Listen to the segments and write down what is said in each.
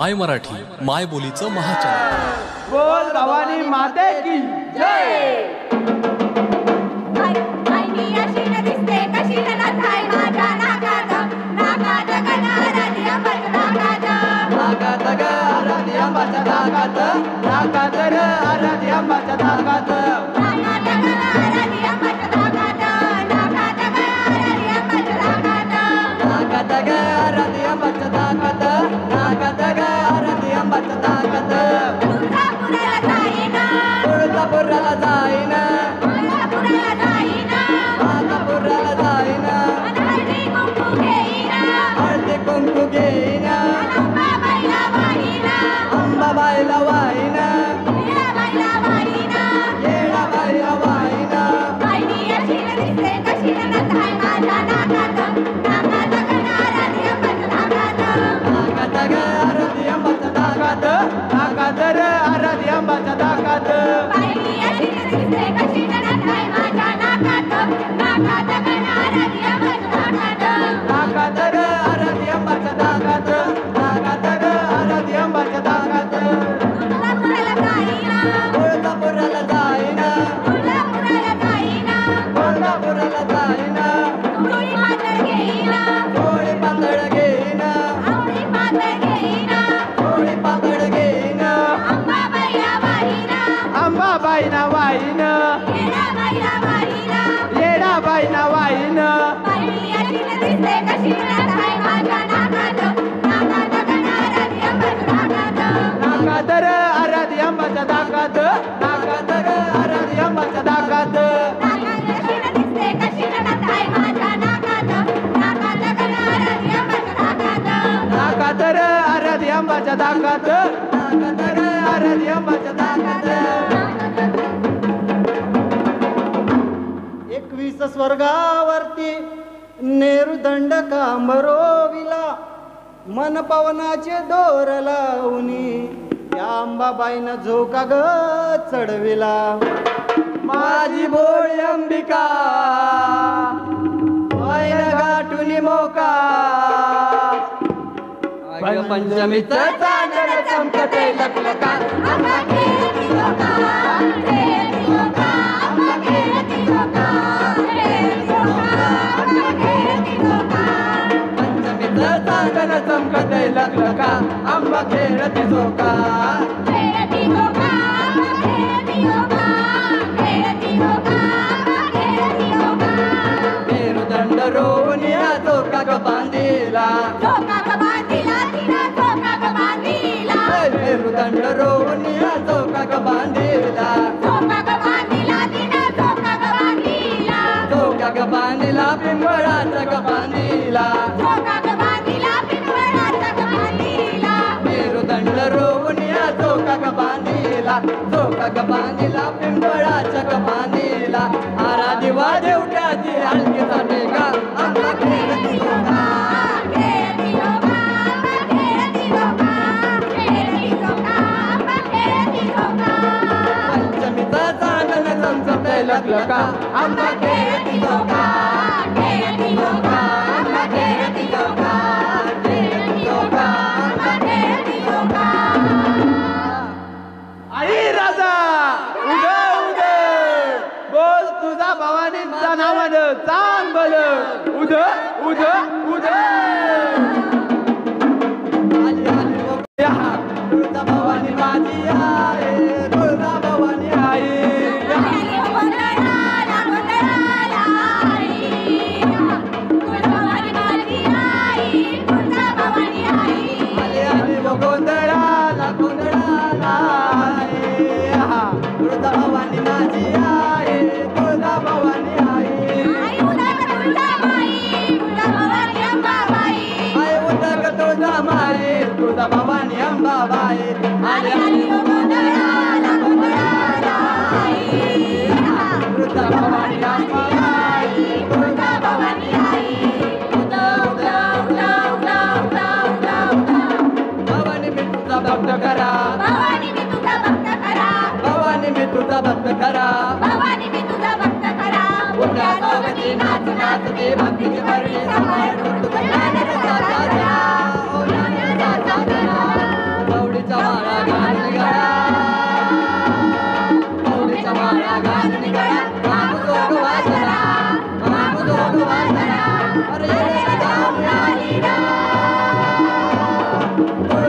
माय मराठी माय बोलीचं महाचॅनल. बोल भवानी माते की जय. स्वर्गावरती नेरुदंड कांबरोविला मन पवनाचे दोर लावणी या अंबाबाईनं झोका ग चढविला. माझी भोळी अंबिका वाईन गाठुनी मोका पंचमीचं चांदण चमकते लखलखा. चांदण चमकते लखलखा आंबा खेळती झोका. मेरुदंड रोवनिया झोका ग बांधीला. मेरुदंड रोवनिया झोका ग बांधीला. झोका ग बांधीला पिंपळाचा ग बांधीला. मेरुदंड रोवनिया झोका ग बांधीला. झोका ग बांधीला पिंपळाचा ग बांधीला. आरा दिवा देवट्याची हलकी जाते का आंबा खेळती झोका. पंचमीचा चांदण चमचमते लखलखा आंबा खेळती झोका. खेळती झोका आंबा खेळती झोका. खेळती झोका आंबा खेळती झोका. आई राजा उद उद बोल तुझा भवानीचा नावानं चांग बोल उद उद उद. आली आली तुझा भवानी माझी आहे. तुझा भवानी आहे. तुझा भवानी अंबाबाई आली आली गोंधळाला गोंधळाला आई. तुझा भवानी अंबाबाई तुझा भवानी आई. उदा उदा उदा उदा उदा उदा उदा. भवानी मी तुझा भक्त करा. भवानी मी तुझा भक्त करा. भवानी मी तुझा भक्त करा. भवानी मी तुझा भक्त करा. उद्या सोबती नाच नाचते भक्तीची भरणी समाय तुझा ज्ञान रसा.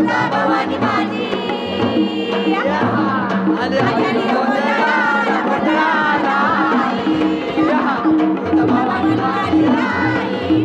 तुळजाभवानी माझी आली आली गोंधळाला गोंधळाला आई तुळजाभवानी माझी आई